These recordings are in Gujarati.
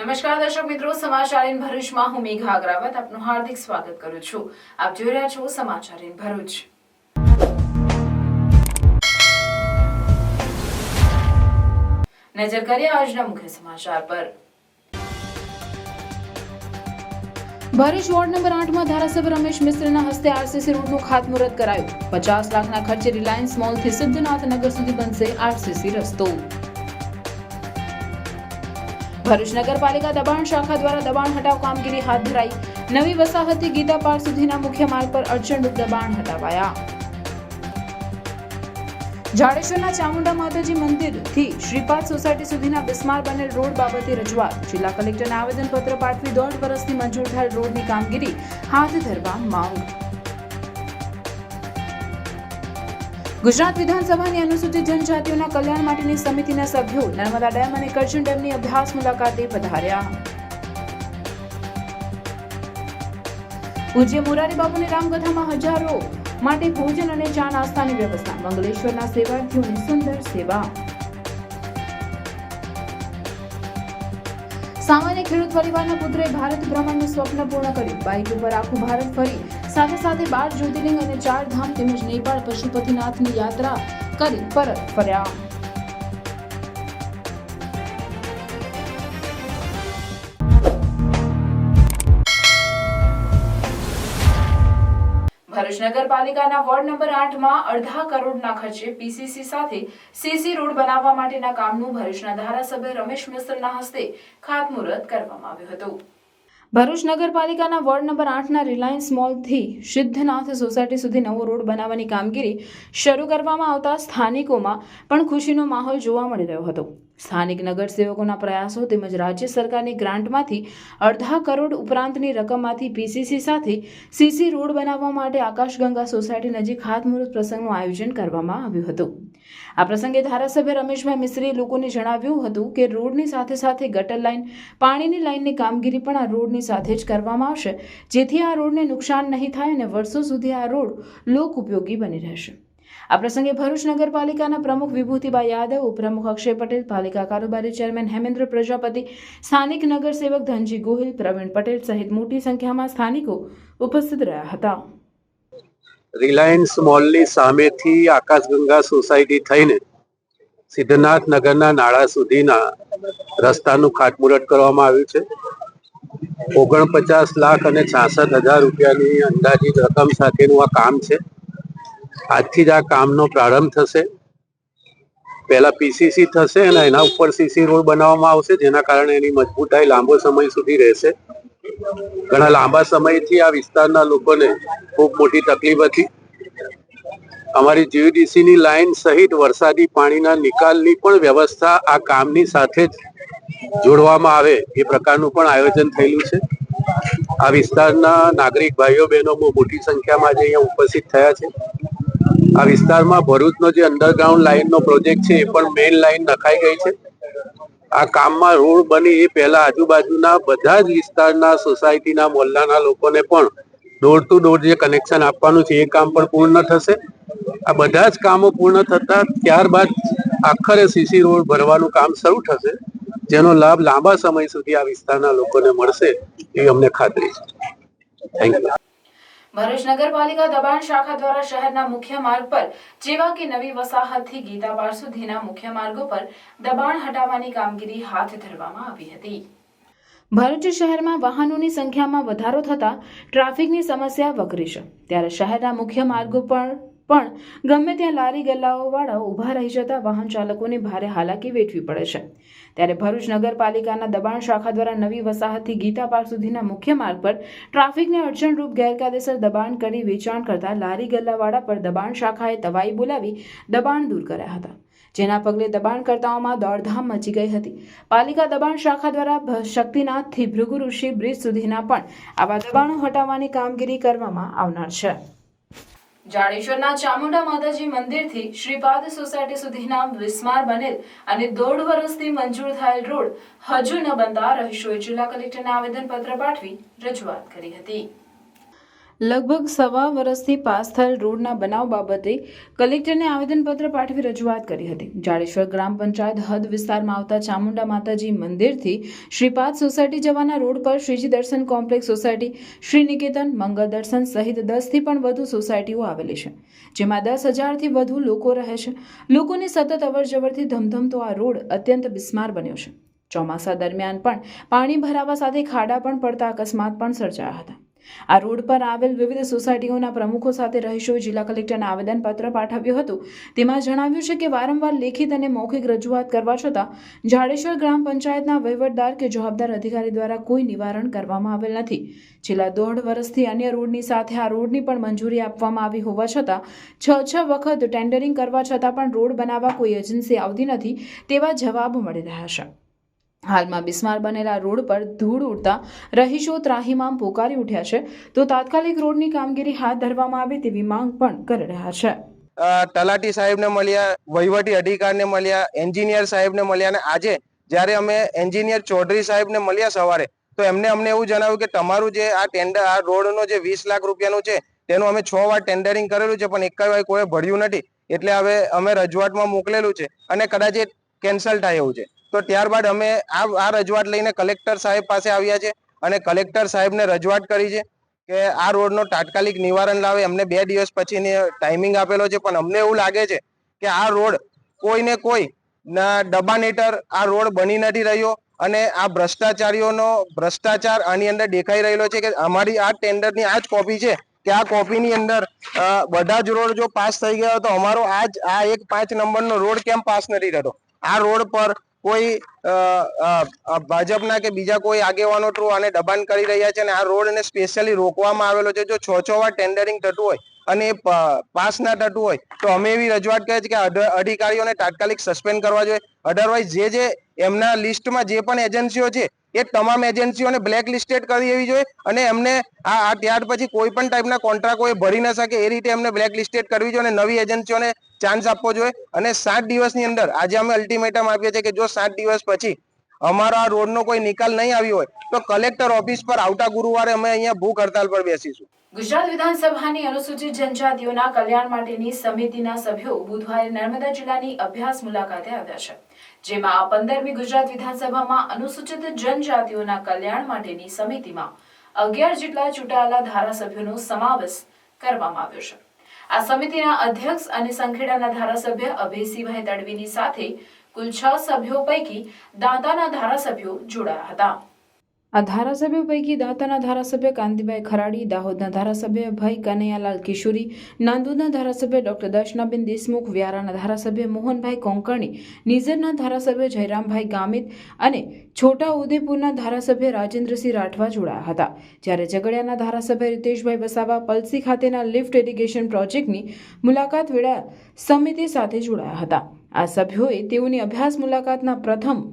નમસ્કાર દર્શક મિત્રો, સમાચાર ઇન ભરૂચમાં હું મેઘા અગ્રવાલ આપનું હાર્દિક સ્વાગત કરું છું. આપ જોઈ રહ્યા છો સમાચાર ઇન ભરૂચ. નજર કરીએ આજના મુખ્ય સમાચાર પર. ભરૂચ વોર્ડ નંબર 8 માં ધારાસભ્ય રમેશ મિસ્ત્રીના હસ્તે આરસીસી રોડનું ખાતમુહૂર્ત કરાયું. 50 લાખના ખર્ચે રિલાયન્સ મોલથી સિદ્ધનાથ નગર સુધી બનશે આરસીસી રસ્તો. ભરૂચ નગરપાલિકા દબાણ શાખા દ્વારા દબાણ હટાવ કામગીરી હાથ ધરાઈ. નવી વસાહતી ગીતા પાર્ક સુધીના મુખ્ય માર્ગ પર અડચણરૂપ દબાણ હટાવાયા. જાડેશ્વરના ચામુંડા માતાજી મંદિરથી શ્રીપાદ સોસાયટી સુધીના બિસ્માર બનેલ રોડ બાબતે રજૂઆત. જિલ્લા કલેક્ટરને આવેદનપત્ર પાઠવી 1.5 વર્ષથી મંજૂર થયેલ રોડની કામગીરી હાથ ધરવા માંગ. ગુજરાત વિધાનસભાની અનુસૂચિત જનજાતિઓના કલ્યાણ માટેની સમિતિના સભ્યો નર્મદા ડેમ અને કરજણ ડેમની અભ્યાસ મુલાકાતે પધાર્યા. પૂજ્ય મોરારી બાપુની રામકથામાં હજારો માટે ભોજન અને ચા નાસ્તાની વ્યવસ્થા. મંગલેશ્વરના સેવાર્થીઓની સુંદર સેવા. સામાન્ય ખેડૂત પરિવારના પુત્રે ભારત ભ્રમણનું સ્વપ્ન પૂર્ણ કર્યું. બાઇક ઉપર આખું ભારત ફરી સાથે 12 જ્યોતિર્લિંગ અને 4 ધામ તેમજ નેપાળ પશુપતિનાથની યાત્રા કરી પરત ફર્યા. ભરૂચ નગરપાલિકાના વોર્ડ નંબર 8 માં 2.5 કરોડના ખર્ચે પીસીસી સાથે સીસી રોડ બનાવવા માટેના કામનું ભરૂચના ધારાસભ્ય રમેશ મિસ્ત્રીના હસ્તે ખાતમુહૂર્ત કરવામાં આવ્યું હતું. ભરૂચ નગરપાલિકાના વોર્ડ નંબર 8ના રિલાયન્સ મોલથી સિદ્ધનાથ સોસાયટી સુધી નવો રોડ બનાવવાની કામગીરી શરૂ કરવામાં આવતા સ્થાનિકોમાં પણ ખુશીનો માહોલ જોવા મળી રહ્યો હતો. સ્થાનિક નગરસેવકોના પ્રયાસો તેમજ રાજ્ય સરકારની ગ્રાન્ટમાંથી 2.5 કરોડ ઉપરાંતની રકમમાંથી પીસીસી સાથે સીસી રોડ બનાવવા માટે આકાશગંગા સોસાયટી નજીક ખાતમુહૂર્ત પ્રસંગનું આયોજન કરવામાં આવ્યું હતું. આ પ્રસંગે ધારાસભ્ય રમેશભાઈ મિસ્ત્રીએ લોકોને જણાવ્યું હતું કે રોડની સાથે સાથે ગટર લાઇન, પાણીની લાઇનની કામગીરી પણ આ રોડની સાથે જ કરવામાં આવશે, જેથી આ રોડને નુકસાન નહીં થાય અને વર્ષો સુધી આ રોડ લોક ઉપયોગી બની રહેશે. આ પ્રસંગે ભરૂચ નગરપાલિકાના પ્રમુખ વિભૂતિબા યાદવ, ઉપપ્રમુખ અક્ષય પટેલ, પાલિકા કારોબારી ચેરમેન હેમેન્દ્ર પ્રજાપતિ, સ્થાનિક નગરસેવક ધનજી ગોહિલ, પ્રવીણ પટેલ સહિત મોટી સંખ્યામાં સ્થાનિકો ઉપસ્થિત રહ્યા હતા. રિલાયન્સ મોલની સામેથી આકાશગંગા સોસાયટી થઈને સિદ્ધનાથ નગરના નાળા સુધીના રસ્તાનું ખાતમુહૂર્ત કરવામાં આવ્યું છે. 49 લાખ અને 66,000 રૂપિયાની અંદાજિત રકમ સાથેનું આ કામ છે. આજથી જ આ કામનો પ્રારંભ થશે. પહેલા પીસીસી થશે અને એના ઉપર સીસી રોડ બનાવવામાં આવશે, જેના કારણે એની મજબૂતાઈ લાંબો સમય સુધી રહેશે. ઘણા લાંબા સમયથી આ વિસ્તારના લોકોને ખૂબ મોટી તકલીફ હતી. અમારી જીવીડીસીની લાઈન સહિત વરસાદી પાણીના નિકાલની પણ વ્યવસ્થા આ કામની સાથે જ જોડવામાં આવે એ પ્રકારનું પણ આયોજન થયેલું છે. આ વિસ્તારના નાગરિક ભાઈઓ બહેનો બહુ મોટી સંખ્યામાં આજે અહીંયા ઉપસ્થિત થયા છે. આ વિસ્તારમાં ભરૂચનો જે અંડરગ્રાઉન્ડ લાઈનનો પ્રોજેક્ટ છે એ પણ મેઇન લાઈન નખાઈ ગઈ છે. આ કામમાં રોડ બની એ પહેલા આજુબાજુના બધા જ વિસ્તારના સોસાયટીના મોહલ્લાના લોકોને પણ ડોર ટુ ડોર જે કનેક્શન આપવાનું છે એ કામ પણ પૂર્ણ થશે. આ બધા જ કામો પૂર્ણ થતા ત્યારબાદ આખરે સીસી રોડ ભરવાનું કામ શરૂ થશે, જેનો લાભ લાંબા સમય સુધી આ વિસ્તારના લોકોને મળશે એવી અમને ખાતરી છે. Thank you. ભરૂચ નગરપાલિકા દબાણ શાખા દ્વારા શહેરના મુખ્ય માર્ગ પર જેવા કે નવી વસાહતથી ગીતા પાર્ક સુધીના મુખ્ય માર્ગો પર દબાણ હટાવવાની કામગીરી હાથ ધરવામાં આવી હતી. ભરૂચ શહેરમાં વાહનોની સંખ્યામાં વધારો થતા ટ્રાફિકની સમસ્યા વકરી છે. ત્યારે શહેરના મુખ્ય માર્ગો પર પણ ગમે ત્યાં લારી ગલ્લાઓવાળાઓ ઊભા રહી જતા વાહન ચાલકોને ભારે હાલાકી વેઠવી પડે છે. ત્યારે ભરૂચ નગરપાલિકાના દબાણ શાખા દ્વારા નવી વસાહતથી ગીતા પાર્ક સુધીના મુખ્ય માર્ગ પર ટ્રાફિકને અડચણરૂપ ગેરકાયદેસર દબાણ કરી વેચાણ કરતા લારી ગલ્લાવાળા પર દબાણ શાખાએ તવાઈ બોલાવી દબાણ દૂર કર્યા હતા, જેના પગલે દબાણકર્તાઓમાં દોડધામ મચી ગઈ હતી. પાલિકા દબાણ શાખા દ્વારા શક્તિનાથથી ભૃગુ ઋષિ બ્રિજ સુધીના પણ આવા દબાણો હટાવવાની કામગીરી કરવામાં આવનાર છે. જાડેશ્વરના ચામુંડા માતાજી મંદિરથી શ્રીપાદ સોસાયટી સુધીના બિસ્માર બનેલ અને 1.5 વર્ષથી મંજૂર થયેલ રોડ હજુ ન બનતા રહીશોએ જિલ્લા કલેક્ટરને આવેદનપત્ર પાઠવી રજૂઆત કરી હતી. લગભગ સવા વર્ષથી પાસ થયેલ રોડના બનાવ બાબતે કલેક્ટરને આવેદનપત્ર પાઠવી રજૂઆત કરી હતી. જાડેશ્વર ગ્રામ પંચાયત હદ વિસ્તારમાં આવતા ચામુંડા માતાજી મંદિરથી શ્રીપાદ સોસાયટી જવાના રોડ પર શ્રીજી દર્શન કોમ્પ્લેક્સ સોસાયટી, શ્રી નિકેતન, મંગળ દર્શન સહિત 10થી પણ વધુ સોસાયટીઓ આવેલી છે, જેમાં 10,000થી વધુ લોકો રહે છે. લોકોની સતત અવરજવરથી ધમધમતો આ રોડ અત્યંત બિસ્માર બન્યો છે. ચોમાસા દરમિયાન પણ પાણી ભરાવા સાથે ખાડા પણ પડતા અકસ્માત પણ સર્જાયા હતા. આ રોડ પર આવેલ વિવિધ સોસાયટીઓના પ્રમુખો સાથે રહીશોએ જિલ્લા કલેક્ટરને આવેદનપત્ર પાઠવ્યું હતું. તેમાં જણાવ્યું છે કે વારંવાર લેખિત અને મૌખિક રજૂઆત કરવા છતાં જાડેશ્વર ગ્રામ પંચાયતના વહીવટદાર કે જવાબદાર અધિકારી દ્વારા કોઈ નિવારણ કરવામાં આવેલ નથી. છેલ્લા 1.5 વર્ષથી અન્ય રોડની સાથે આ રોડની પણ મંજૂરી આપવામાં આવી હોવા છતાં 6 વખત ટેન્ડરિંગ કરવા છતાં પણ રોડ બનાવવા કોઈ એજન્સી આવતી નથી તેવા જવાબ મળી રહ્યા છે. હાલમાં બિસ્માર બનેલા રોડ પર ધૂળ ઉડતા રહીશો ત્રાહિમામ પોકારી ઉઠ્યા છે, તો તાત્કાલિક રોડની કામગીરી હાથ ધરવામાં આવે તેવી માંગ પણ કરી રહ્યા છે. તલાટી સાહેબને મળ્યા, વહીવટી અધિકારીને મળ્યા, એન્જિનિયર સાહેબને મળ્યા, અને આજે જ્યારે અમે એન્જિનિયર ચૌધરી સાહેબને મળ્યા સવારે, તો અમને એવું જણાવ્યું કે તમારું જે આ ટેન્ડર, આ રોડનો જે 20 લાખ રૂપિયાનું છે તેનું અમે 6 વાર ટેન્ડરિંગ કરેલું છે, પણ એક વાર કોઈ ભર્યું નથી. એટલે હવે અમે રજૂઆતમાં મોકલેલું છે અને કદાચ એ કેન્સલ થાય એવું છે. તો ત્યારબાદ અમે આ રજૂઆત લઈને કલેક્ટર સાહેબ પાસે આવ્યા છે અને કલેક્ટર સાહેબને રજૂઆત કરી છે કે આ રોડનો તાત્કાલિક નિવારણ લાવે. એમને 2 દિવસ પછીની ટાઈમિંગ આપેલો છે, પણ અમને એવું લાગે છે કે આ રોડ કોઈને કોઈ દબાણ હેઠળ આ રોડ બની નથી રહ્યો અને આ ભ્રષ્ટાચારીઓનો ભ્રષ્ટાચાર આની અંદર દેખાઈ રહેલો છે. કે અમારી આ ટેન્ડરની આ જ કોપી છે કે આ કોપીની અંદર બધા જ રોડ જો પાસ થઈ ગયા તો અમારો આ એક 5 નંબરનો રોડ કેમ પાસ નથી થતો? આ રોડ પર કોઈ ભાજપના કે બીજા કોઈ આગેવાનો થ્રુ આને દબાણ કરી રહ્યા છે અને આ રોડને સ્પેશિયલી રોકવામાં આવેલો છે. જો 6 વાર ટેન્ડરિંગ થતું હોય અને એ પાસ ના થતું હોય તો અમે એવી રજૂઆત કરીએ છીએ કે અધિકારીઓને તાત્કાલિક સસ્પેન્ડ કરવા જોઈએ. અધરવાઇઝ જે એમના લિસ્ટમાં જે પણ એજન્સીઓ છે એ તમામ એજન્સીઓને બ્લેક લિસ્ટેડ કરી દેવી જોઈએ અને એમને આ ત્યાર પછી કોઈ પણ ટાઈપના કોન્ટ્રાક્ટ કોઈ ભરી ન શકે એ રીતે એમને બ્લેક લિસ્ટેડ કરવી જોઈએ અને નવી એજન્સીઓને ચાન્સ આપવો જોઈએ. અને 7 દિવસની અંદર આજે અમે અલ્ટિમેટમ આપીએ છીએ કે જો 7 દિવસ પછી અમારો આ રોડનો કોઈ નિકાલ નહીં આવ્યો હોય તો કલેક્ટર ઓફિસ પર આવતા ગુરુવારે અમે અહીંયા ભૂખ હડતાલ પર બેસીશું. ગુજરાત વિધાનસભાની અનુસૂચિત જનજાતિઓના કલ્યાણ માટેની સમિતિના સભ્યો બુધવારે નર્મદા જિલ્લાની અભ્યાસ મુલાકાતે આવ્યા છે, જેમાં આ 15મી ગુજરાત વિધાનસભામાં અનુસૂચિત જનજાતિઓના કલ્યાણ માટેની સમિતિમાં 11 જેટલા ચૂંટાયેલા ધારાસભ્યોનો સમાવેશ કરવામાં આવ્યો છે. આ સમિતિના અધ્યક્ષ અને સંખેડાના ધારાસભ્ય અભયસિંહભાઈ તડવીની સાથે કુલ 6 સભ્યો પૈકી દાંતાના ધારાસભ્યો જોડાયા હતા. આ ધારાસભ્યો પૈકી દાંતાના ધારાસભ્ય કાંતિભાઈ ખરાડી, દાહોદના ધારાસભ્ય ભાઈ કનૈયાલાલ કિશોરી, નાંદોદના ધારાસભ્ય ડોક્ટર દર્શનાબેન દેશમુખ, વ્યારાના ધારાસભ્ય મોહનભાઈ કોંકણી, નિઝરના ધારાસભ્ય જયરામભાઈ ગામિત અને છોટા ઉદેપુરના ધારાસભ્ય રાજેન્દ્રસિંહ રાઠવા જોડાયા હતા. જ્યારે ઝઘડિયાના ધારાસભ્ય રીતેશભાઈ વસાવા પલસી ખાતેના લિફ્ટ ઇરિગેશન પ્રોજેક્ટની મુલાકાત વેળા સમિતિ સાથે જોડાયા હતા. આ સભ્યોએ તેઓની અભ્યાસ મુલાકાતના પ્રથમ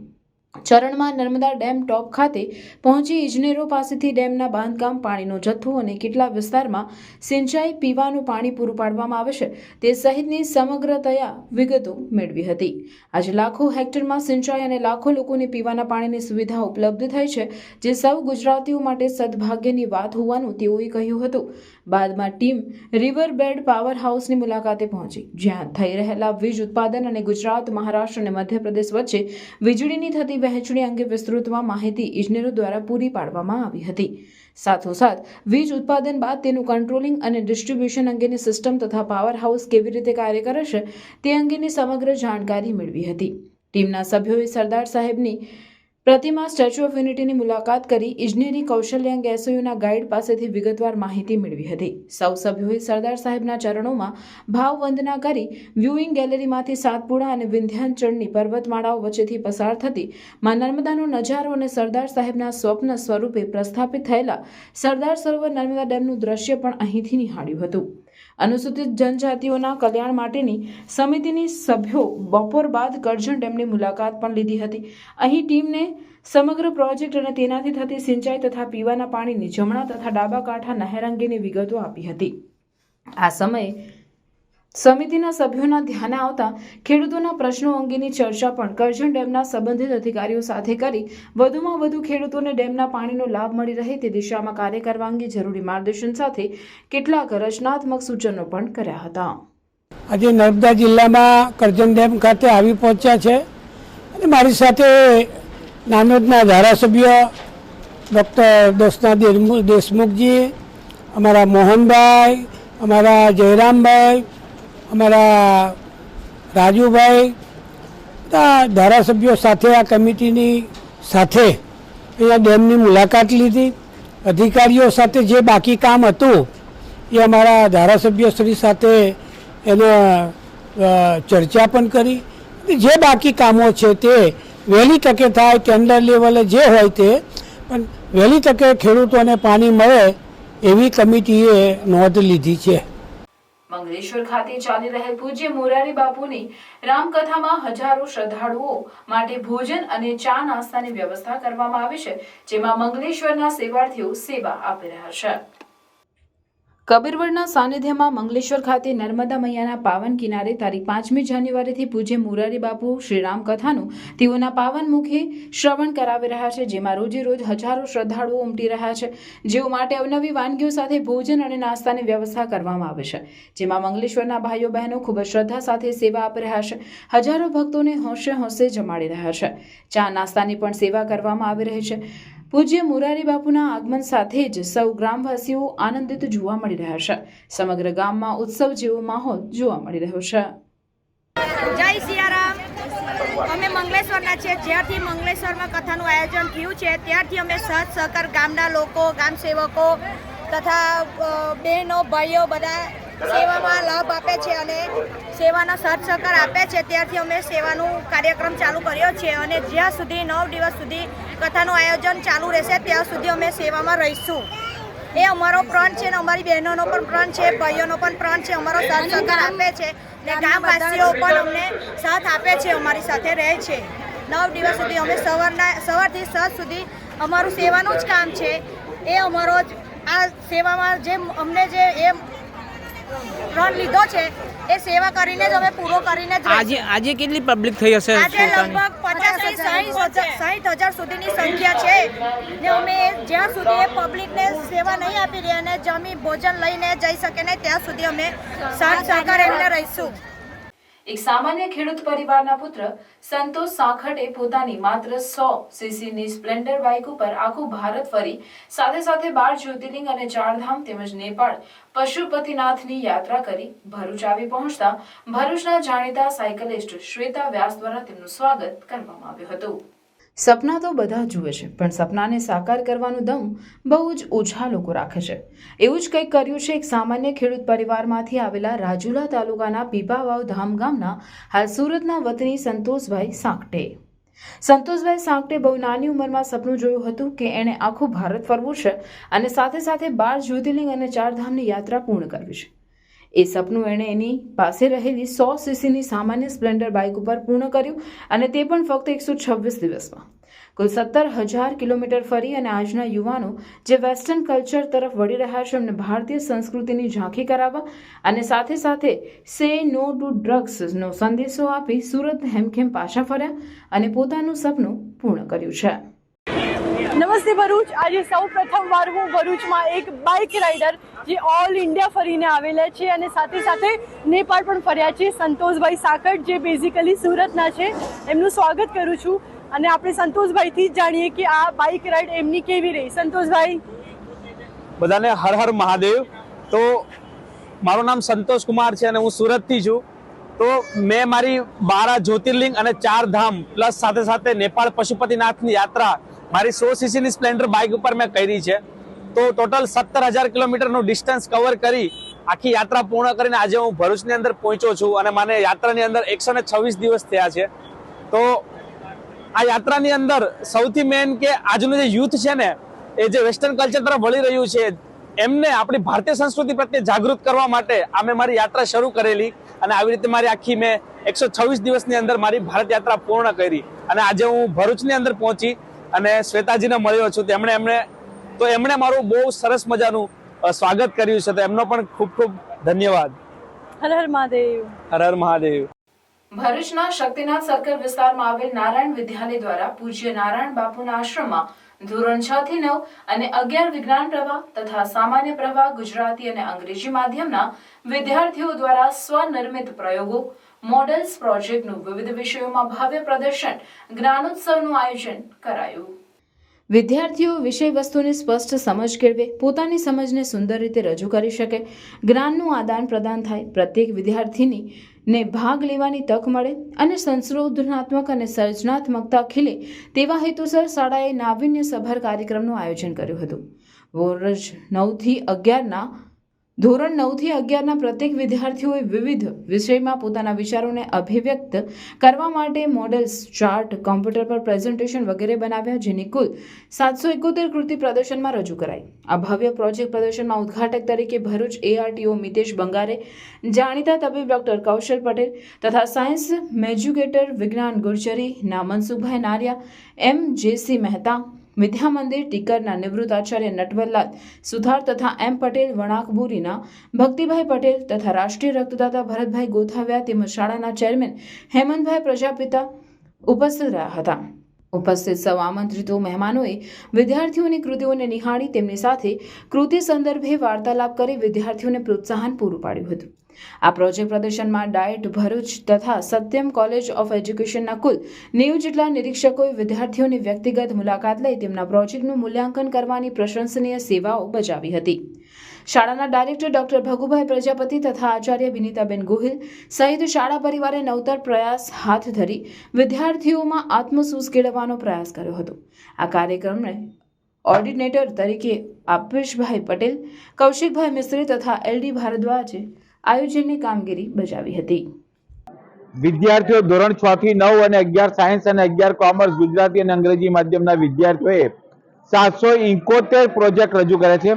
ચરણમાં નર્મદા ડેમ ટોપ ખાતે પહોંચી ઇજનેરો પાસેથી ડેમના બાંધકામ, પાણીનો જથ્થો અને કેટલા વિસ્તારમાં સિંચાઈ, પીવાનું પાણી પૂરું પાડવામાં આવે છે તે સહિતની સમગ્રતયા વિગતો મેળવી હતી. આજે લાખો હેક્ટરમાં સિંચાઈ અને લાખો લોકોને પીવાના પાણીની સુવિધા ઉપલબ્ધ થઈ છે, જે સૌ ગુજરાતીઓ માટે સદભાગ્યની વાત હોવાનું તેઓએ કહ્યું હતું. બાદમાં ટીમ રિવરબેડ પાવર હાઉસની મુલાકાતે પહોંચી, જ્યાં થઈ રહેલા વીજ ઉત્પાદન અને ગુજરાત, મહારાષ્ટ્ર અને મધ્યપ્રદેશ વચ્ચે વીજળીની થતી વહેંચણી અંગે વિસ્તૃતમાં માહિતી ઇજનેરો દ્વારા પૂરી પાડવામાં આવી હતી. સાથોસાથ વીજ ઉત્પાદન બાદ તેનું કંટ્રોલિંગ અને ડિસ્ટ્રીબ્યુશન અંગેની સિસ્ટમ તથા પાવર હાઉસ કેવી રીતે કાર્ય કરે છે તે અંગેની સમગ્ર જાણકારી મેળવી હતી. ટીમના સભ્યોએ સરદાર સાહેબની પ્રતિમા, સ્ટેચ્યુ ઓફ યુનિટીની મુલાકાત કરી ઇજનેરી કૌશલ્ય અંગે એસઓયુના ગાઈડ પાસેથી વિગતવાર માહિતી મેળવી હતી. સૌ સભ્યોએ સરદાર સાહેબના ચરણોમાં ભાવવંદના કરી વ્યુઇંગ ગેલેરીમાંથી સાતપુડા અને વિંધ્યાચળની પર્વતમાળાઓ વચ્ચેથી પસાર થતી માં નર્મદાનો નજારો અને સરદાર સાહેબના સ્વપ્ન સ્વરૂપે પ્રસ્થાપિત થયેલા સરદાર સરોવર નર્મદા ડેમનું દ્રશ્ય પણ અહીંથી નિહાળ્યું હતું. અનુસૂચિત જનજાતિઓના કલ્યાણ માટેની સમિતિની સભ્યો બપોર બાદ કરજણ ડેમની મુલાકાત પણ લીધી હતી. અહીં ટીમને સમગ્ર પ્રોજેક્ટ અને તેનાથી થતી સિંચાઈ તથા પીવાના પાણીની જમણા તથા ડાબા કાંઠા નહેર અંગેની વિગતો આપી હતી. આ સમયે સમિતિના સભ્યોના ધ્યાને આવતા ખેડૂતોના પ્રશ્નો અંગેની ચર્ચા પણ કરજણ ડેમના સંબંધિત અધિકારીઓ સાથે કરી વધુમાં વધુ ખેડૂતોને ડેમના પાણીનો લાભ મળી રહે તે દિશામાં કાર્ય કરવા અંગે જરૂરી માર્ગદર્શન સાથે કેટલાક રચનાત્મક સૂચનો પણ કર્યા હતા. આજે નર્મદા જિલ્લામાં કરજણ ડેમ ખાતે આવી પહોંચ્યા છે અને મારી સાથે નાનોદના ધારાસભ્ય ડૉક્ટર દર્શના દેશમુખજી, અમારા મોહનભાઈ, અમારા જયરામભાઈ, અમારા રાજુભાઈ, બધા ધારાસભ્યો સાથે આ કમિટીની સાથે અહીંયા ડેમની મુલાકાત લીધી. અધિકારીઓ સાથે જે બાકી કામ હતું એ અમારા ધારાસભ્યશ્રી સાથે એને ચર્ચા પણ કરી. જે બાકી કામો છે તે વહેલી તકે થાય, ટેન્ડર લેવલે જે હોય તે, પણ વહેલી તકે ખેડૂતોને પાણી મળે એવી કમિટીએ નોંધ લીધી છે. મંગલેશ્વર ખાતે ચાલી રહેલ પૂજ્ય મોરારી બાપુની રામકથામાં હજારો શ્રદ્ધાળુઓ માટે ભોજન અને ચા નાસ્તાની વ્યવસ્થા કરવામાં આવી છે, જેમાં મંગલેશ્વરના સેવાર્થીઓ સેવા આપી રહ્યા છે. કબીરવડના સાનિધ્યમાં મંગલેશ્વર ખાતે નર્મદા મૈયાના પાવન કિનારે તારીખ 5મી જાન્યુઆરીથી પૂજ્ય મોરારી બાપુ શ્રી રામ કથાનું તેઓના પાવન મુખે શ્રવણ કરાવી રહ્યા છે, જેમાં રોજે રોજ હજારો શ્રદ્ધાળુઓ ઉમટી રહ્યા છે, જેઓ માટે અવનવી વાનગીઓ સાથે ભોજન અને નાસ્તાની વ્યવસ્થા કરવામાં આવે છે, જેમાં મંગલેશ્વરના ભાઈઓ બહેનો ખૂબ જ શ્રદ્ધા સાથે સેવા આપી રહ્યા છે. હજારો ભક્તોને હોંશે હોંશે જમાડી રહ્યા છે. ચા નાસ્તાની પણ સેવા કરવામાં આવી રહી છે. પૂજ્ય મોરારી બાપુના આગમન સાથે જ સૌ ગ્રામવાસીઓ આનંદિત જોવા મળી રહ્યા છે. સમગ્ર ગામમાં ઉત્સવ જેવો માહોલ જોવા મળી રહ્યો છે. જય સિયારામ. અમે મંગલેશ્વરના છીએ. જ્યારથી મંગલેશ્વરમાં કથાનું આયોજન થયું છે ત્યારથી અમે સાથ સહકાર ગામના લોકો, ગામ સેવકો તથા બહેનો, ભાઈઓ બધા સેવામાં લાભ આપે છે અને સેવાનો સાથ સહકાર આપે છે. ત્યારથી અમે સેવાનું કાર્યક્રમ ચાલુ કર્યો છે અને જ્યાં સુધી 9 દિવસ સુધી કથાનું આયોજન ચાલુ રહેશે ત્યાં સુધી અમે સેવામાં રહીશું. એ અમારો પ્રણ છે અને અમારી બહેનોનો પણ પ્રણ છે, ભાઈઓનો પણ પ્રણ છે. અમારો સાથ સહકાર આપે છે ને ગામવાસીઓ પણ અમને સાથ આપે છે, અમારી સાથે રહે છે. 9 દિવસ સુધી અમે સવારથી સાંજ સુધી અમારું સેવાનું જ કામ છે. એ અમારો આ સેવામાં જે અમને જે એ પ્રણ લીધો છે એ સેવા કરીને જ અમે પૂરો કરીને જ આજે કેટલી પબ્લિક થઈ હશે? આજે લગભગ 50 થી 60,000 સુધીની સંખ્યા છે ને અમે જ્યાં સુધી એ પબ્લિકને સેવા નહીં આપી રહ્યા અને જમી ભોજન લઈને જઈ શકે ને ત્યાં સુધી અમે સાથ સહકાર એમને રહીશું. એક સામાન્ય ખેડૂત પરિવારના પુત્ર સંતોષ સાખટે પોતાની માત્ર 100 સીસીની સ્પ્લેન્ડર બાઇક ઉપર આખું ભારત ફરી સાથે સાથે 12 જ્યોતિર્લિંગ અને 4 ધામ તેમજ નેપાળ પશુપતિનાથની યાત્રા કરી ભરૂચ આવી પહોંચતા ભરૂચના જાણીતા સાયકલિસ્ટ શ્વેતા વ્યાસ દ્વારા તેમનું સ્વાગત કરવામાં આવ્યું હતું. સપના તો બધા જુએ છે, પણ સપનાને સાકાર કરવાનું દમ બહુ જ ઓછા લોકો રાખે છે. એવું જ કંઈક કર્યું છે એક સામાન્ય ખેડૂત પરિવારમાંથી આવેલા રાજુલા તાલુકાના પીપાવાવ ધામ ગામના હાલ સુરતના વતની સંતોષભાઈ સાંકટે. સંતોષભાઈ સાંકટે બહુ નાની ઉંમરમાં સપનું જોયું હતું કે એણે આખું ભારત ફરવું છે અને સાથે સાથે 12 જ્યોતિર્લિંગ અને 4 ધામની યાત્રા પૂર્ણ કરવી છે. એ સપનું એણે એની પાસે રહેલી 100 સીસીની સામાન્ય સ્પ્લેન્ડર બાઇક ઉપર પૂર્ણ કર્યું અને તે પણ ફક્ત 126 દિવસમાં. કુલ 17,000 કિલોમીટર ફરી અને આજના યુવાનો જે વેસ્ટર્ન કલ્ચર તરફ વળી રહ્યા છે એમને ભારતીય સંસ્કૃતિની ઝાંખી કરાવવા અને સાથે સાથે સે નો ટુ ડ્રગ્સનો સંદેશો આપી સુરત હેમખેમ પાછા ફર્યા અને પોતાનું સપનું પૂર્ણ કર્યું છે. નમસ્તે ભરૂચ. આજે સૌ પ્રથમવાર હું ભરૂચમાં એક બાઇક રાઇડર જે ઓલ ઇન્ડિયા ફરીને આવેલા છે અને સાથે સાથે નેપાળ પણ ફર્યા છે, સંતોષભાઈ સાકટ, જે બેઝિકલી સુરતના છે. એમનું સ્વાગત કરું છું અને આપણે સંતોષભાઈથી જ જાણીએ કે આ બાઇક રાઇડ એમની કેવી રહી. સંતોષભાઈ, બધાને હર હર મહાદેવ. તો મારું નામ સંતોષ કુમાર છે અને હું સુરતથી છું. તો મેં મારી 12 જ્યોતિર્લિંગ અને 4 ધામ પ્લસ સાથે સાથે નેપાળ પશુપતિનાથની યાત્રા મારી 100 સીસીની સ્પ્લેન્ડર બાઇક ઉપર મેં કરી છે. તો ટોટલ 17,000 કિલોમીટરનું ડિસ્ટન્સ કવર કરી આખી યાત્રા પૂર્ણ કરીને આજે હું ભરૂચની અંદર પહોંચ્યો છું અને મને યાત્રાની અંદર 126 દિવસ થયા છે. તો આ યાત્રાની અંદર સૌથી મેઇન કે આજનું જે યુથ છે ને એ જે વેસ્ટર્ન કલ્ચર તરફ વળી રહ્યું છે એમને આપણી ભારતીય સંસ્કૃતિ પ્રત્યે જાગૃત કરવા માટે અમે મારી યાત્રા શરૂ કરેલી અને આવી રીતે મારી આખી મેં 126 દિવસની અંદર મારી ભારત યાત્રા પૂર્ણ કરી અને આજે હું ભરૂચની અંદર પહોંચી અને શ્વેતાજીને મળ્યો છું. એમણે મારું બહુ સરસ મજાનું સ્વાગત કર્યું છે, તો એમનો પણ ખૂબ ખૂબ ધન્યવાદ. હર હર મહાદેવ. હર હર મહાદેવ. ભરૂચના શક્તિનાથ સર્કલ વિસ્તારમાં આવેલ નારાયણ વિદ્યાલય દ્વારા પૂજ્ય નારાયણ બાપુના આશ્રમમાં ધોરણ 6 થી 9 અને 11 વિજ્ઞાન પ્રવાહ તથા સામાન્ય પ્રવાહ ગુજરાતી અને અંગ્રેજી માધ્યમના વિદ્યાર્થીઓ દ્વારા સ્વનિર્મિત પ્રયોગો મોડેલ્સ પ્રોજેક્ટનું વિવિધ વિષયોમાં ભવ્ય પ્રદર્શન જ્ઞાનોત્સવનું આયોજન કરાયું. વિદ્યાર્થીઓ વિષય વસ્તુની સ્પષ્ટ સમજ કેળવે, પોતાની સમજને સુંદર રીતે રજૂ કરી શકે, જ્ઞાનનું આદાન પ્રદાન થાય, પ્રત્યેક વિદ્યાર્થીને ભાગ લેવાની તક મળે અને સંશોધનાત્મક અને સર્જનાત્મકતા ખીલે તેવા હેતુસર શાળાએ નાવીન્યસભર કાર્યક્રમનું આયોજન કર્યું હતું. ધોરણ 9 થી 11ના પ્રત્યેક વિદ્યાર્થીઓએ વિવિધ વિષયમાં પોતાના વિચારોને અભિવ્યક્ત કરવા માટે મોડેલ્સ, ચાર્ટ, કોમ્પ્યુટર પર પ્રેઝન્ટેશન વગેરે બનાવ્યા, જેની કુલ 771 કૃતિ પ્રદર્શનમાં રજૂ કરાઈ. આ ભવ્ય પ્રોજેક્ટ પ્રદર્શનમાં ઉદ્ઘાટક તરીકે ભરૂચ ARTO મિતેશ બંગારે, જાણીતા તબીબ ડોક્ટર કૌશલ પટેલ તથા સાયન્સ મેજ્યુકેટર વિજ્ઞાન ગુર્જરીના મનસુખભાઈ નારિયા, MJC મહેતા, વિદ્યા મંદિર ટીકરના નિવૃત્ત આચાર્ય નટવરલાલ સુથાર તથા M પટેલ વણાકબુરીના ભક્તિભાઈ પટેલ તથા રાષ્ટ્રીય રક્તદાતા ભરતભાઈ ગોથાવ્યા તેમજ શાળાના ચેરમેન હેમંતભાઈ પ્રજાપિતા ઉપસ્થિત રહ્યા હતા. ઉપસ્થિત સૌ આમંત્રિતો મહેમાનોએ વિદ્યાર્થીઓની કૃતિઓને નિહાળી તેમની સાથે કૃતિ સંદર્ભે વાર્તાલાપ કરી વિદ્યાર્થીઓને પ્રોત્સાહન પૂરું પાડ્યું હતું. આ પ્રોજેક્ટ પ્રદર્શનમાં ડાયટ ભરૂચ તથા સત્યમ કોલેજ ઓફ એજ્યુકેશનના કુલ 90 જેટલા નિરીક્ષકોએ વિદ્યાર્થીઓની વ્યક્તિગત મુલાકાત લઈ તેમના પ્રોજેક્ટનું મૂલ્યાંકન કરવાની પ્રશંસનીય સેવાઓ બજાવી હતી. શાળાના ડાયરેક્ટર ડોક્ટર ભગુભાઈ પ્રજાપતિ તથા આચાર્ય વિનીતાબેન ગોહિલ સહિત શાળા પરિવારે નવતર પ્રયાસ હાથ ધરી વિદ્યાર્થીઓમાં આત્મસૂઝ કેળવવાનો પ્રયાસ કર્યો હતો. આ કાર્યક્રમને ઓર્ડિનેટર તરીકે આપેશભાઈ પટેલ, કૌશિકભાઈ મિસ્ત્રી તથા LD ભારદ્વાજે આયોજનની કામગીરી બજાવી હતી. વિદ્યાર્થીઓ ધોરણ 6 થી 9 અને 11 સાયન્સ અને 11 કોમર્સ ગુજરાતી અને અંગ્રેજી માધ્યમના વિદ્યાર્થીઓએ 771 પ્રોજેક્ટ રજૂ કર્યા છે,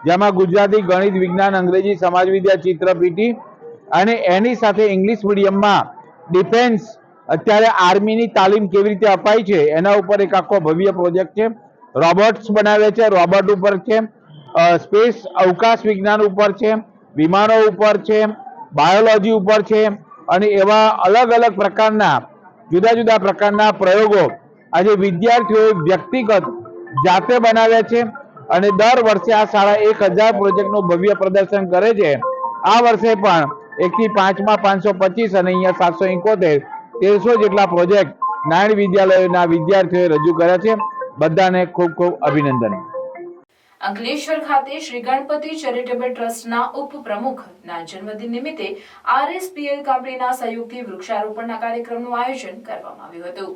જેમાં ગુજરાતી, ગણિત, વિજ્ઞાન, અંગ્રેજી, સમાજવિદ્યા, ચિત્રપીટી અને એની સાથે ઇંગ્લિશ મીડિયમમાં ડિફેન્સ, અત્યારે આર્મીની તાલીમ કેવી રીતે અપાય છે એના ઉપર એક આખો ભવ્ય પ્રોજેક્ટ છે. રોબોટ્સ બનાવે છે, રોબોટ ઉપર છે, સ્પેસ અવકાશ વિજ્ઞાન ઉપર છે, વિમાનો ઉપર છે, બાયોલોજી ઉપર છે અને એવા અલગ અલગ પ્રકારના જુદા જુદા પ્રકારના પ્રયોગો આજે વિદ્યાર્થીઓએ વ્યક્તિગત જાતે બનાવ્યા છે અને દર વર્ષે આ શાળા 1000 પ્રોજેક્ટનું ભવ્ય પ્રદર્શન કરે છે. આ વર્ષે પણ 1 થી 5માં 525 અને અહીંયા 771 1300 જેટલા પ્રોજેક્ટ નારાયણ વિદ્યાલયોના વિદ્યાર્થીઓએ રજૂ કર્યા છે. બધાને ખૂબ ખૂબ અભિનંદન. અંકલેશ્વર ખાતે શ્રી ગણપતિ ચેરિટેબલ ટ્રસ્ટના ઉપપ્રમુખના જન્મદિન નિમિત્તે RSPL કંપનીના સહયોગથી વૃક્ષારોપણના કાર્યક્રમનું આયોજન કરવામાં આવ્યું હતું.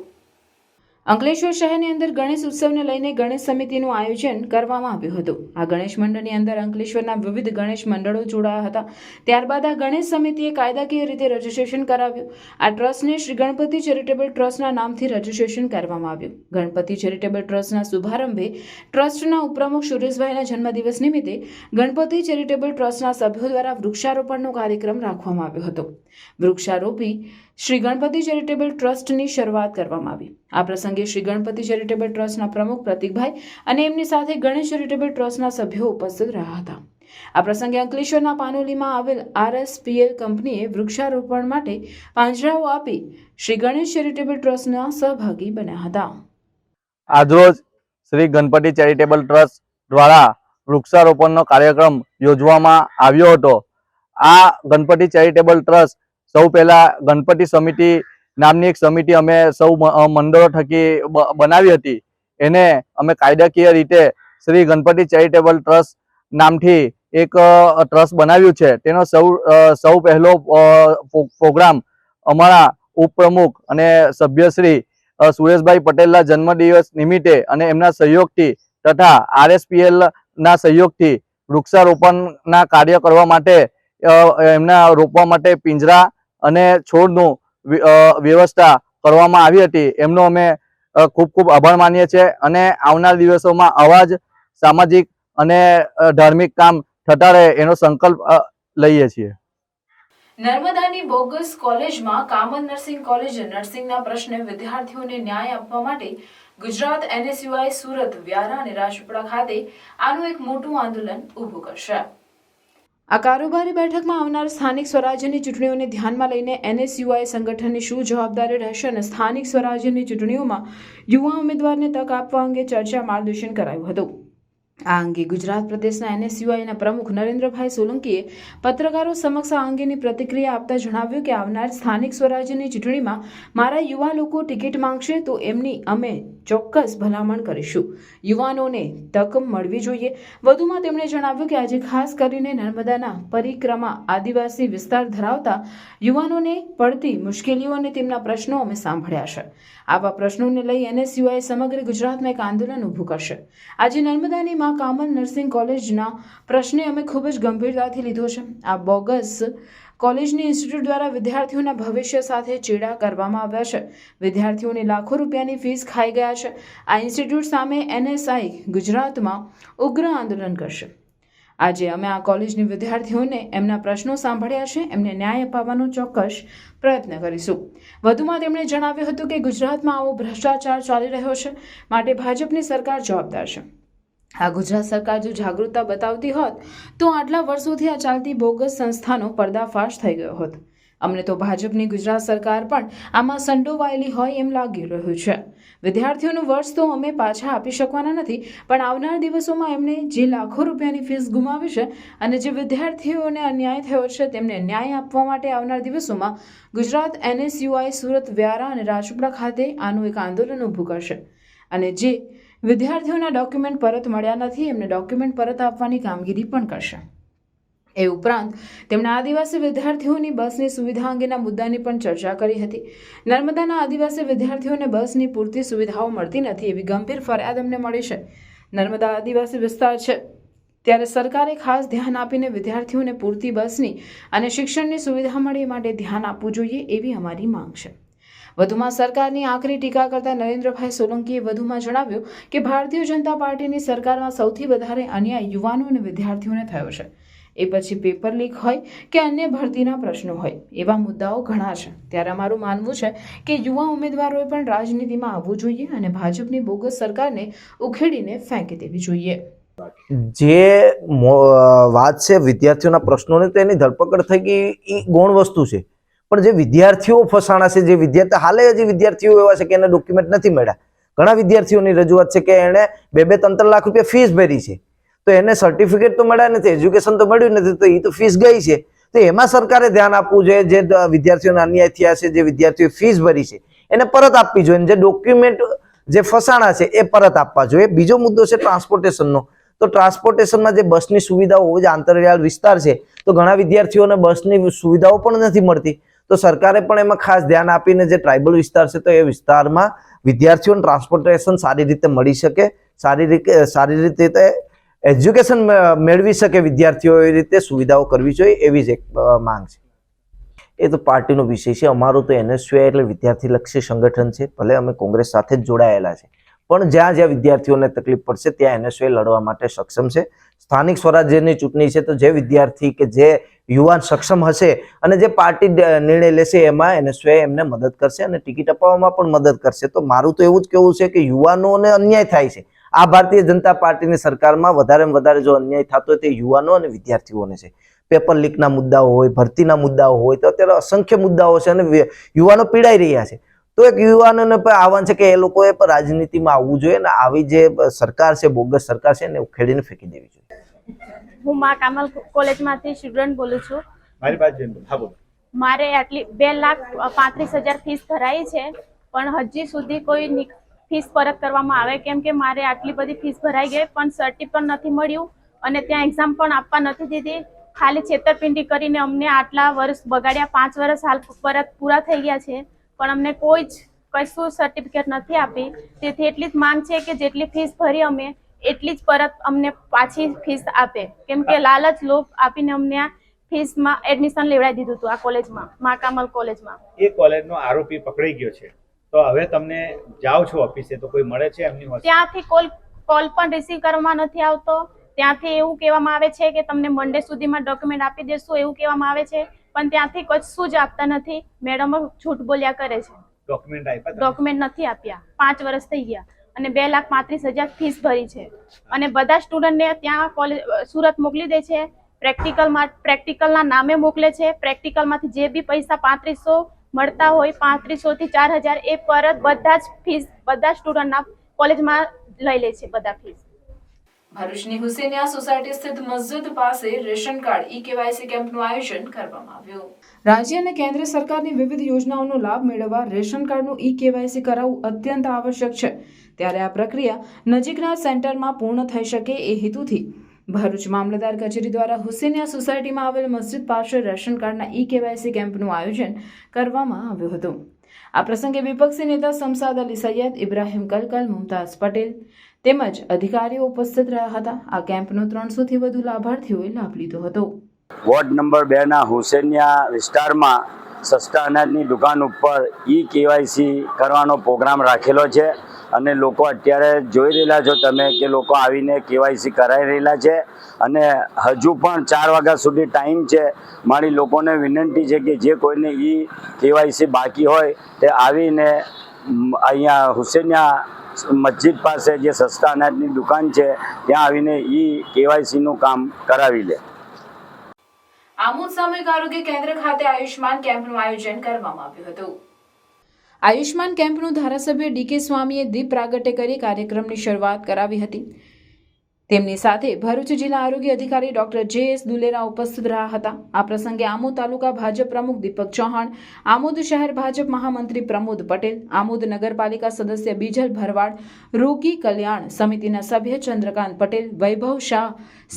અંકલેશ્વર શહેરની અંદર ગણેશ ઉત્સવને લઈને ગણેશ સમિતિનું આયોજન કરવામાં આવ્યું હતું. આ ગણેશ મંડળની અંદર અંકલેશ્વરના વિવિધ ગણેશ મંડળો જોડાયા હતા. ત્યારબાદ આ ગણેશ સમિતિએ કાયદાકીય રીતે રજીસ્ટ્રેશન કરાવ્યું. આ ટ્રસ્ટને શ્રી ગણપતિ ચેરિટેબલ ટ્રસ્ટના નામથી રજીસ્ટ્રેશન કરવામાં આવ્યું. ગણપતિ ચેરિટેબલ ટ્રસ્ટના શુભારંભે ટ્રસ્ટના ઉપપ્રમુખ સુરેશભાઈના જન્મદિવસ નિમિત્તે ગણપતિ ચેરિટેબલ ટ્રસ્ટના સભ્યો દ્વારા વૃક્ષારોપણનો કાર્યક્રમ રાખવામાં આવ્યો હતો. વૃક્ષારોપી શ્રી ગણપતિ ચેરિટેબલ ટ્રસ્ટની શરૂઆત કરવામાં આવી. આ પ્રસંગે શ્રી ગણપતિ ચેરિટેબલ ટ્રસ્ટના પ્રમુખ પ્રતિકભાઈ અને એમની સાથે ગણેશ ચેરિટેબલ ટ્રસ્ટના સભ્યો ઉપસ્થિત રહ્યા હતા. આ પ્રસંગે અંકલેશ્વરના પાનોલીમાં આવેલ RSPL કંપનીએ વૃક્ષારોપણ માટે પાંજરાઓ આપી શ્રી ગણેશ ચેરિટેબલ ટ્રસ્ટના સહભાગી બન્યા હતા. આજરોજ શ્રી ગણપતિ ચેરિટેબલ ટ્રસ્ટ દ્વારા વૃક્ષારોપણનો કાર્યક્રમ યોજવામાં આવ્યો હતો. આ ગણપતિ ચેરિટેબલ ટ્રસ્ટ સૌ પહેલા ગણપતિ સમિતિ નામની એક સમિતિ અમે સૌ મંડળો થકી બનાવી હતી. એને અમે કાયદાકીય રીતે શ્રી ગણપતિ ચેરિટેબલ ટ્રસ્ટ નામથી એક ટ્રસ્ટ બનાવ્યું છે. તેનો સૌ પહેલો પ્રોગ્રામ અમારા ઉપપ્રમુખ અને સભ્યશ્રી સુરેશભાઈ પટેલના જન્મદિવસ નિમિત્તે અને એમના સહયોગથી તથા RSPL ના સહયોગથી વૃક્ષારોપણના કાર્ય કરવા માટે એમના રોપવા માટે પિંજરા અને છોડનું વ્યવસ્થા કરવામાં આવી હતી. એમનો અમે ખૂબ ખૂબ આભાર માનીએ છીએ અને આવનાર દિવસોમાં આવા જ સામાજિક અને ધાર્મિક કામ થતા રહે એનો સંકલ્પ લઈએ છીએ. નર્મદાની બોગસ કોલેજમાં કામન નર્સિંગ કોલેજ નર્સિંગના પ્રશ્ને વિદ્યાર્થીઓને ન્યાય આપવા માટે ગુજરાત NSUI સુરત, વ્યારા અને રાજપીપળા ખાતે આનું એક મોટું આંદોલન ઊભું કરશે. આ કારોબારી બેઠકમાં આવનાર સ્થાનિક સ્વરાજ્યની ચૂંટણીઓને ધ્યાનમાં લઈને NSUI સંગઠનની શું જવાબદારી રહેશે અને સ્થાનિક સ્વરાજ્યની ચૂંટણીઓમાં યુવા ઉમેદવારને તક આપવા અંગે ચર્ચા માર્ગદર્શન કરાયું હતું. આ અંગે ગુજરાત પ્રદેશના NSUIના પ્રમુખ નરેન્દ્રભાઈ સોલંકીએ પત્રકારો સમક્ષ આ અંગેની પ્રતિક્રિયા આપતા જણાવ્યું કે આવનાર સ્થાનિક સ્વરાજ્યની ચૂંટણીમાં મારા યુવા લોકો ટિકિટ માંગશે તો એમની અમે ચોક્કસ ભલામણ કરીશું. યુવાનોને તક મળવી જોઈએ. વધુમાં તેમણે જણાવ્યું કે આજે ખાસ કરીને નર્મદાના પરિક્રમા આદિવાસી વિસ્તાર ધરાવતા યુવાનોને પડતી મુશ્કેલીઓ અને તેમના પ્રશ્નો અમે સાંભળ્યા છે. આવા પ્રશ્નોને લઈ NSUI સમગ્ર ગુજરાતમાં એક આંદોલન ઊભું કરશે. આજે નર્મદાની મા કામલ નર્સિંગ કોલેજના પ્રશ્ને અમે ખૂબ જ ગંભીરતાથી લીધો છે. આ બોગસ કોલેજની ઇન્સ્ટિટ્યૂટ દ્વારા વિદ્યાર્થીઓના ભવિષ્ય સાથે ચેડા કરવામાં આવ્યા છે. વિદ્યાર્થીઓને લાખો રૂપિયાની ફીસ ખાઈ ગયા છે. આ ઇન્સ્ટિટ્યૂટ સામે NSI ગુજરાતમાં ઉગ્ર આંદોલન કરશે. આજે અમે આ કોલેજની વિદ્યાર્થીઓને એમના પ્રશ્નો સાંભળ્યા છે. એમને ન્યાય અપાવવાનો ચોક્કસ પ્રયત્ન કરીશું. વધુમાં તેમણે જણાવ્યું હતું કે ગુજરાતમાં આવો ભ્રષ્ટાચાર ચાલી રહ્યો છે, માટે ભાજપની સરકાર જવાબદાર છે. આ ગુજરાત સરકાર જો જાગૃતતા બતાવતી હોત તો આટલા વર્ષોથી આ ચાલતી બોગસ સંસ્થાનો પર્દાફાશ થઈ ગયો હોત. અમને તો ભાજપની ગુજરાત સરકાર પણ આમાં સંડોવાયેલી હોય એમ લાગી રહ્યું છે. વિદ્યાર્થીઓનું વર્ષ તો અમે પાછા આપી શકવાના નથી, પણ આવનાર દિવસોમાં એમને જે લાખો રૂપિયાની ફીસ ગુમાવી છે અને જે વિદ્યાર્થીઓને અન્યાય થયો છે તેમને ન્યાય આપવા માટે આવનાર દિવસોમાં ગુજરાત NSUI સુરત, વ્યારા અને રાજપીપળા ખાતે આનું એક આંદોલન ઊભું કરશે અને જે વિદ્યાર્થીઓના ડોક્યુમેન્ટ પરત મળ્યા નથી એમને ડોક્યુમેન્ટ પરત આપવાની કામગીરી પણ કરશે. એ ઉપરાંત તેમણે આદિવાસી વિદ્યાર્થીઓની બસની સુવિધા અંગેના મુદ્દાની પણ ચર્ચા કરી હતી. નર્મદાના આદિવાસી વિદ્યાર્થીઓને બસની પૂરતી સુવિધાઓ મળતી નથી એવી ગંભીર ફરિયાદ અમને મળી છે. નર્મદા આદિવાસી વિસ્તાર છે ત્યારે સરકારે ખાસ ધ્યાન આપીને વિદ્યાર્થીઓને પૂરતી બસની અને શિક્ષણની સુવિધા મળે એ માટે ધ્યાન આપવું જોઈએ એવી અમારી માંગ છે. વધુમાં સરકારની આકરી ટીકા કરતા નરેન્દ્રભાઈ સોલંકીએ વધુમાં જણાવ્યું કે ભારતીય જનતા પાર્ટીની સરકારમાં સૌથી વધારે અન્યાય યુવાનો અને વિદ્યાર્થીઓને થયો છે. એ પછી પેપર લીક હોય કે અન્ય ભરતીના પ્રશ્નો હોય, એવા મુદ્દાઓ ઘણા છે. ત્યારે અમારું માનવું છે કે યુવા ઉમેદવારોએ પણ રાજનીતિમાં આવવું જોઈએ અને ભાજપની બોગસ સરકારને ઉખેડીને ફેંકી દેવી જોઈએ. જે વાત છે વિદ્યાર્થીઓના પ્રશ્નોની, તો એની ધરપકડ થઈ ગઈ એ ગૌણ વસ્તુ છે. પણ જે વિદ્યાર્થીઓ ફસાણા છે, જે વિદ્યાર્થી હાલે હજી વિદ્યાર્થીઓ એવા છે કે એને ડોક્યુમેન્ટ નથી મળ્યા. ઘણા વિદ્યાર્થીઓની રજૂઆત છે કે એને 2-3 લાખ રૂપિયા ફીસ ભરી છે, તો એને સર્ટિફિકેટ તો મળ્યા નથી, એજ્યુકેશન તો મળ્યું નથી, તો એ તો ફીસ ગઈ છે. તો એમાં સરકારે ધ્યાન આપવું જોઈએ. જે વિદ્યાર્થીઓને અન્યાય થયા છે, જે વિદ્યાર્થીઓએ ફીસ ભરી છે એને પરત આપવી જોઈએ. જે ડોક્યુમેન્ટ જે ફસાણા છે એ પરત આપવા જોઈએ. બીજો મુદ્દો છે ટ્રાન્સપોર્ટેશનનો. તો ટ્રાન્સપોર્ટેશનમાં જે બસની સુવિધાઓ, જે આંતરિયાળ વિસ્તાર છે, તો ઘણા વિદ્યાર્થીઓને બસની સુવિધાઓ પણ નથી મળતી. તો સરકારે પણ એમાં ખાસ ધ્યાન આપીને જે ટ્રાઇબલ વિસ્તાર છે તો એ વિસ્તારમાં વિદ્યાર્થીઓને ટ્રાન્સપોર્ટેશન સારી રીતે મળી શકે, સારી રીતે એજ્યુકેશન મેળવી શકે વિદ્યાર્થીઓ, એ રીતે સુવિધાઓ કરવી જોઈએ એવી જ એક માંગ છે. એ તો પાર્ટીનો વિષય છે. અમારું તો NSUI એટલે વિદ્યાર્થીલક્ષી સંગઠન છે. ભલે અમે કોંગ્રેસ સાથે જ જોડાયેલા છે, પણ જ્યાં જ્યાં વિદ્યાર્થીઓને તકલીફ પડશે ત્યાં NSUI લડવા માટે સક્ષમ છે. સ્થાનિક સ્વરાજ્યની ચૂંટણી છે, તો જે વિદ્યાર્થી કે જે યુવાન સક્ષમ હશે અને જે પાર્ટી નિર્ણય લેશે એમાં NSUI એમને મદદ કરશે અને ટિકિટ અપાવવામાં પણ મદદ કરશે. તો મારું તો એવું જ કહેવું છે કે યુવાનોને અન્યાય થાય છે. આ ભારતીય જનતા પાર્ટીની સરકારમાં વધારેમાં વધારે જો અન્યાય થતો હોય તે યુવાનો અને વિદ્યાર્થીઓને છે. પેપર લીકના મુદ્દાઓ હોય, ભરતીના મુદ્દાઓ હોય, તો અત્યારે અસંખ્ય મુદ્દાઓ છે અને યુવાનો પીડાઈ રહ્યા છે. તો એક યુવાનોને પણ આહવાન છે કે એ લોકોએ પણ રાજનીતિમાં આવવું જોઈએ અને આવી જે સરકાર છે, બોગસ સરકાર છે, એને ઉખેડીને ફેંકી દેવી જોઈએ. હું મા કામલ કોલેજમાંથી સ્ટુડન્ટ બોલું છું. મારે આટલી 2,35,000 ફીસ ભરાઈ છે, પણ હજી સુધી કોઈ ફીસ પરત કરવામાં આવે, કેમ કે મારે આટલી બધી ફીસ ભરાઈ ગઈ પણ સર્ટિ પણ નથી મળ્યું અને ત્યાં એક્ઝામ પણ આપવા નથી દીધી. ખાલી છેતરપિંડી કરીને અમને આટલા વર્ષ બગાડ્યા. 5 વર્ષ હાલ પરત પૂરા થઈ ગયા છે, પણ અમને કોઈ જ કશું સર્ટિફિકેટ નથી આપી. તેથી એટલી જ માંગ છે કે જેટલી ફીસ ભરી અમે એટલી જ પરત અમને પાછી ફીસ આપે, કેમ કે લાલચ લોભ આપીને અમને આ ફીસમાં એડમિશન લેવડાવી દીધું હતું આ કોલેજમાં, મા કામલ કોલેજમાં. એ કોલેજનો આરોપી પકડાઈ ગયો છે, તો હવે તમને જાઓ છો ઓફિસે તો કોઈ મળે છે એમની? ત્યાંથી કોલ પણ રિસીવ કરવામાં નથી આવતો. ત્યાંથી એવું કહેવામાં આવે છે કે તમને મંડે સુધીમાં ડોક્યુમેન્ટ આપી દેશું એવું કહેવામાં આવે છે, પણ ત્યાંથી કશું જ આપતા નથી. મેડમ જૂઠ બોલ્યા કરે છે. ડોક્યુમેન્ટ નથી આપ્યા. 5 વર્ષ થઈ ગયા અને 2,35,000 ફીસ ભરી છે અને બધા સ્ટુડન્ટને ત્યાં કોલેજ સુરત મોકલી દે છે પ્રેક્ટિકલના નામે મોકલે છે. પ્રેક્ટિકલમાંથી જે બી પૈસા 3500 મળતા હોય 3500 થી 4000 એ પરત બધા જ ફીસ બધા સ્ટુડન્ટના કોલેજમાં લઈ લે છે બધા ફીસ. ભરૂચની હુસેનિયા સોસાયટી સ્થિત મસ્જિદ પાસે રેશન કાર્ડ ઈ-કેવાયસી કેમ્પનું આયોજન કરવામાં આવ્યું. રાજ્ય અને કેન્દ્ર સરકારની વિવિધ યોજનાઓનો લાભ મેળવવા રેશન કાર્ડનું ઈ-કેવાયસી કરાવવું અત્યંત આવશ્યક છે. ત્યારે આ પ્રક્રિયા નજીકના સેન્ટરમાં પૂર્ણ થઈ શકે એ હેતુથી ભરૂચ મામલતદાર કચેરી દ્વારા હુસેનિયા સોસાયટીમાં આવેલ મસ્જિદ પાસે રેશન કાર્ડના ઈ-કેવાયસી કેમ્પનું આયોજન કરવામાં આવ્યું હતું. આ પ્રસંગે વિપક્ષી નેતા શમસાદ અલી સૈયદ, ઇબ્રાહીમ કલકલ, મુમતાઝ પટેલ તેમજ અધિકારીઓ ઉપસ્થિત રહ્યા હતા. આ કેમ્પનો 300 થી વધુ લાભાર્થીઓએ લાભ લીધો હતો. વોર્ડ નંબર 2 ના હુસેનિયા વિસ્તારમાં સસ્તા અનાજની દુકાન ઉપર ઈ-કેવાયસી કરવાનો પ્રોગ્રામ રાખેલો છે અને લોકો અત્યારે જોઈ રહેલા છો તમે કે લોકો આવીને કેવાયસી કરાવી રહેલા છે અને હજુ પણ 4 વાગ્યા સુધી ટાઈમ છે. મારી લોકોને વિનંતી છે કે જે કોઈને ઈ-કેવાયસી બાકી હોય તે આવીને અહીંયા હુસેનિયા મસ્જિદ પાસે જે સસ્તા અનાજની દુકાન છે ત્યાં આવીને ઈ-કેવાયસીનું કામ કરાવી લે. આમોદ સામૂહિક આરોગ્ય કેન્દ્ર ખાતે આયુષ્માન કેમ્પનું આયોજન કરવામાં આવ્યું હતું. આયુષ્માન કેમ્પનું ધારાસભ્ય ડી.કે. સ્વામીએ દીપ પ્રાગટ્ય કરી કાર્યક્રમની શરૂઆત કરાવી હતી. તેમની સાથે ભરૂચ જિલ્લા આરોગ્ય અધિકારી ડોક્ટર જે.એસ. દુલેરા ઉપસ્થિત રહ્યા હતા. આ પ્રસંગે આમોદ તાલુકા ભાજપ પ્રમુખ દીપક ચૌહાણ, આમોદ શહેર ભાજપ મહામંત્રી પ્રમોદ પટેલ, આમોદ નગરપાલિકા સદસ્ય બીજલ ભરવાડ, રોગી કલ્યાણ સમિતિના સભ્ય ચંદ્રકાંત પટેલ, વૈભવ શાહ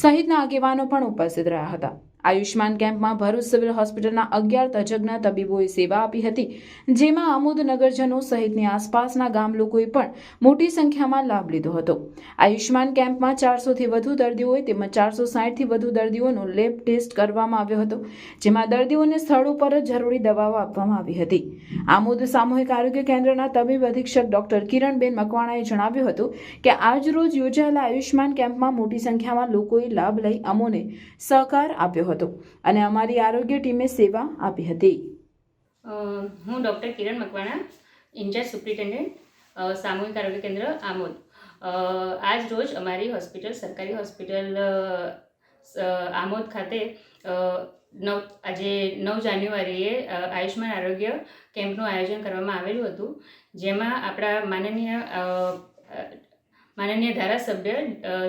સહિતના આગેવાનો પણ ઉપસ્થિત રહ્યા હતા. આયુષ્માન કેમ્પમાં ભરૂચ સિવિલ હોસ્પિટલના 11 તજજ્ઞ તબીબોએ સેવા આપી હતી, જેમાં આમોદ નગરજનો સહિતની આસપાસના ગામ લોકોએ પણ મોટી સંખ્યામાં લાભ લીધો હતો. આયુષ્માન કેમ્પમાં 400 થી વધુ દર્દીઓએ તેમજ 460 થી વધુ દર્દીઓનો લેબ ટેસ્ટ કરવામાં આવ્યો હતો, જેમાં દર્દીઓને સ્થળ ઉપર જ જરૂરી દવાઓ આપવામાં આવી હતી. આમોદ સામૂહિક આરોગ્ય કેન્દ્રના તબીબ અધિક્ષક ડોક્ટર કિરણબેન મકવાણાએ જણાવ્યું હતું કે આજ રોજ યોજાયેલા આયુષ્માન કેમ્પમાં મોટી સંખ્યામાં લોકોએ લાભ લઈ અમોને સહકાર આપ્યો હતો અને અમારી આરોગ્ય ટીમે સેવા આપી હતી. હું ડૉક્ટર કિરણ મકવાણા, ઇન્ચાર્જ સુપ્રિન્ટેન્ડન્ટ સામૂહિક આરોગ્ય કેન્દ્ર આમોદ. આજ રોજ અમારી હોસ્પિટલ, સરકારી હોસ્પિટલ આમોદ ખાતે આજે 9 જાન્યુઆરીએ આયુષ્માન આરોગ્ય કેમ્પનું આયોજન કરવામાં આવેલું હતું, જેમાં આપણા માનનીય ધારાસભ્ય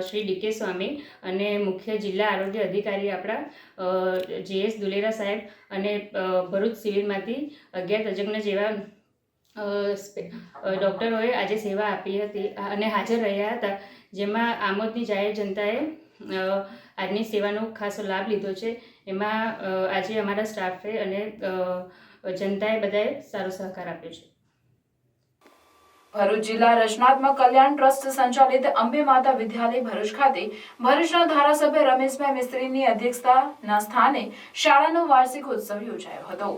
શ્રી ડી.કે. સ્વામી અને મુખ્ય જિલ્લા આરોગ્ય અધિકારી આપણા જે.એસ. દુલેરા સાહેબ અને ભરૂચ સિવિલમાંથી 11 તજજ્ઞ જેવા ડૉક્ટરોએ આજે સેવા આપી હતી અને હાજર રહ્યા હતા, જેમાં આમોદની જાહેર જનતાએ આજની સેવાનો ખાસ લાભ લીધો છે. એમાં આજે અમારા સ્ટાફે અને જનતાએ બધાએ સારો સહકાર આપ્યો છે. ભરૂચ જિલ્લા રચનાત્મક કલ્યાણ ટ્રસ્ટ સંચાલિત અંબે માતા વિદ્યાલય ભરૂચ ખાતે ભરૂચના ધારાસભ્ય રમેશભાઈ મિસ્ત્રીની અધ્યક્ષતાના સ્થાને શાળાનો વાર્ષિક ઉત્સવ યોજાયો હતો.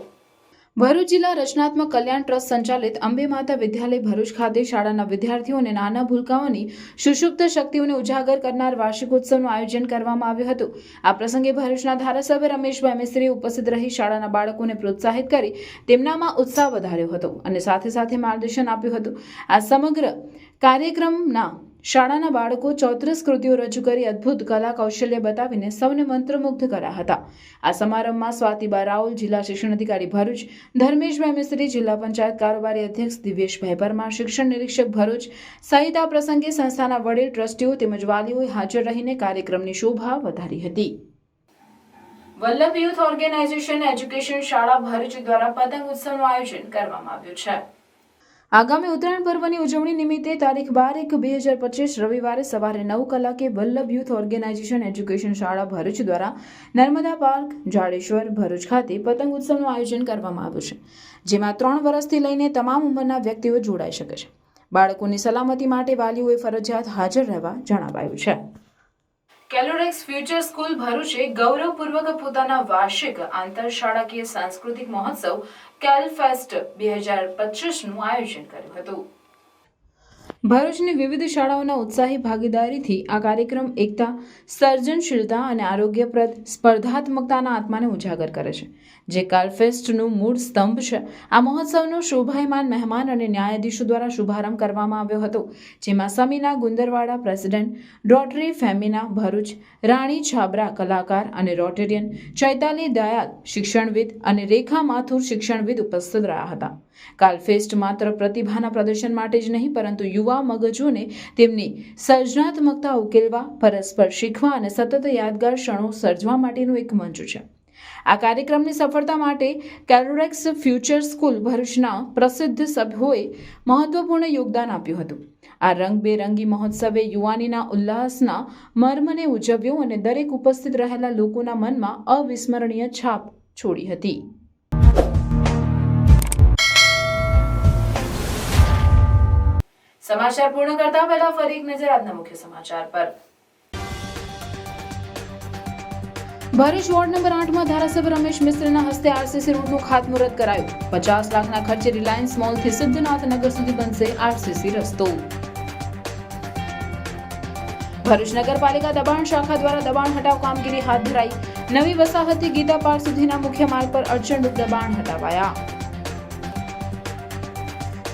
ભરૂચ જિલ્લા રચનાત્મક કલ્યાણ ટ્રસ્ટ સંચાલિત અંબે માતા વિદ્યાલય ભરૂચ ખાતે શાળાના વિદ્યાર્થીઓ અને નાના ભૂલકાઓની સુષુપ્ત શક્તિઓને ઉજાગર કરનાર વાર્ષિક ઉત્સવનું આયોજન કરવામાં આવ્યું હતું. આ પ્રસંગે ભરૂચના ધારાસભ્ય રમેશભાઈ મિસ્ત્રીએ ઉપસ્થિત રહી શાળાના બાળકોને પ્રોત્સાહિત કરી તેમનામાં ઉત્સાહ વધાર્યો હતો અને સાથે સાથે માર્ગદર્શન આપ્યું હતું. આ સમગ્ર કાર્યક્રમના શાળાના બાળકો 34 કૃતિઓ રજૂ કરી અદ્ભુત કલા કૌશલ્ય બતાવીને સૌને મંત્રમુગ્ધ કર્યા હતા. આ સમારંભમાં સ્વાતિબા રાઉલ, જિલ્લા શિક્ષણ અધિકારી ભરૂચ, ધર્મેશભાઈ મિસ્ત્રી, જિલ્લા પંચાયત કારોબારી અધ્યક્ષ દિવ્યેશભાઈ પરમાર, શિક્ષણ નિરીક્ષક ભરૂચ સહિત આ પ્રસંગે સંસ્થાના વડીલ ટ્રસ્ટીઓ તેમજ વાલીઓએ હાજર રહીને કાર્યક્રમની શોભા વધારી હતી. વલ્લભ યુથ ઓર્ગેનાઇઝેશન એજ્યુકેશન શાળા ભરૂચ દ્વારા પતંગ ઉત્સવનું આયોજન કરવામાં આવ્યું છે. આગામી ઉત્તરાયણ પર્વની ઉજવણી નિમિત્તે તારીખ 12/1/2025 રવિવારે સવારે 9 કલાકે વલ્લભ યુથ ઓર્ગેનાઇઝેશન એજ્યુકેશન શાળા ભરૂચ દ્વારા નર્મદા પાર્ક, જાડેશ્વર, ભરૂચ ખાતે પતંગ ઉત્સવનું આયોજન કરવામાં આવ્યું છે, જેમાં 3 વર્ષથી લઈને તમામ ઉંમરના વ્યક્તિઓ જોડાઈ શકે છે. બાળકોની સલામતી માટે વાલીઓએ ફરજિયાત હાજર રહેવા જણાવાયું છે. કેલોડેક્સ ફ્યુચર સ્કૂલ ભરૂચે ગૌરવપૂર્વક પોતાના વાર્ષિક આંતરશાળાકીય સાંસ્કૃતિક મહોત્સવ કેલફેસ્ટ 2025નું આયોજન કર્યું હતું. ભરૂચની વિવિધ શાળાઓના ઉત્સાહી ભાગીદારીથી આ કાર્યક્રમ એકતા, સર્જનશીલતા અને આરોગ્યપ્રદ સ્પર્ધાત્મકતાના આત્માને ઉજાગર કરે છે, જે કાલફેસ્ટનું મૂળ સ્તંભ છે. આ મહોત્સવનો શોભાયમાન મહેમાન અને ન્યાયાધીશો દ્વારા શુભારંભ કરવામાં આવ્યો હતો, જેમાં સમીના ગુંદરવાડા પ્રેસિડેન્ટ, રોટરી ફેમિના ભરૂચ, રાણી છાબરા કલાકાર અને રોટેરિયન, ચૈતાલી દયાલ શિક્ષણવિદ અને રેખા માથુર શિક્ષણવિદ ઉપસ્થિત રહ્યા હતા. કાલફેસ્ટ માત્ર પ્રતિભાના પ્રદર્શન માટે જ નહીં, પરંતુ યુવા મગજોને તેમની સર્જનાત્મકતા ઉકેલવા, પરસ્પર શીખવા અને સતત યાદગાર ક્ષણો સર્જવા માટેનું એક મંચ છે. આ કાર્યક્રમની સફળતા માટે કેલોરેક્સ ફ્યુચર સ્કૂલ ભરૂચના પ્રસિદ્ધ સભ્યોએ મહત્વપૂર્ણ યોગદાન આપ્યું હતું. આ રંગબેરંગી મહોત્સવે યુવાનીના ઉલ્લાસના મર્મને ઉજવ્યો અને દરેક ઉપસ્થિત રહેલા લોકોના મનમાં અવિસ્મરણીય છાપ છોડી હતી. સમાચાર પૂર્ણ કરતા પહેલા ફરી એક નજર આજના મુખ્ય સમાચાર પર. ભરૂચ વોર્ડ નંબર 8માં ધારાસભ્ય રમેશ મિસ્ત્રીના હસ્તે આરસીસી રોડનું ખાતમુહૂર્ત કરાયું. 50 લાખના ખર્ચે રિલાયન્સ મોલથી સિદ્ધનાથનગર સુધી બનશે આરસીસી રસ્તો. ભરૂચ નગરપાલિકા દબાણ શાખા દ્વારા દબાણ હટાવ કામગીરી હાથ ધરાઈ. નવી વસાહતી ગીતા પાર્ક સુધીના મુખ્ય માર્ગ પર અડચણરૂપ દબાણ હટાવાયા.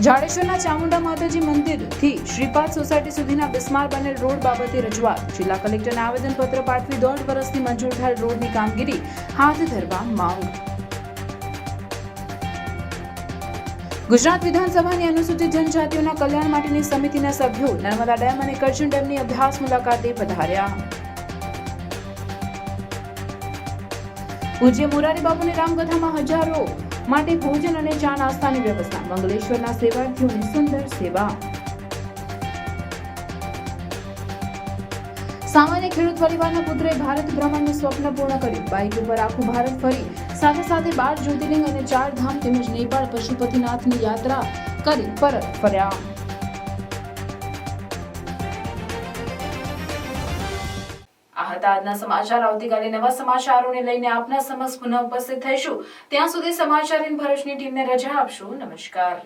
જાડેશ્વરના ચામુંડા માતાજી મંદિરથી શ્રીપાદ સોસાયટી સુધીના બિસ્માર બનેલ રોડ બાબતે રજૂઆત. જિલ્લા કલેક્ટરને આવેદનપત્ર પાઠવી 1.5 વર્ષથી મંજૂર થયેલ રોડની કામગીરી હાથ ધરવા માંગ. ગુજરાત વિધાનસભાની અનુસૂચિત જનજાતિઓના કલ્યાણ માટેની સમિતિના સભ્યો નર્મદા ડેમ અને કરજણ ડેમની અભ્યાસ મુલાકાતે પધાર્યા. પૂજ્ય મોરારી બાપુની રામકથામાં હજારો માટે ભોજન અને ચા નાસ્તાની વ્યવસ્થા. મંગલેશ્વરના સેવાર્થીઓની સુંદર સેવા. સામાન્ય ખેડૂત પરિવારના પુત્રે ભારત ભ્રમણનું સ્વપ્ન પૂર્ણ કર્યું. બાઇક ઉપર આખું ભારત ફરી સાથે 12 જ્યોતિર્લિંગ અને 4 ધામ તેમજ નેપાળ પશુપતિનાથની યાત્રા કરી પરત ફર્યા. આ હતા આજના સમાચાર. આવતીકાલે નવા સમાચારોને લઈને આપના સમક્ષ પુનઃ ઉપસ્થિત થઈશું. ત્યાં સુધી સમાચાર ઇન ભરૂચની ટીમને રજા આપશો. નમસ્કાર.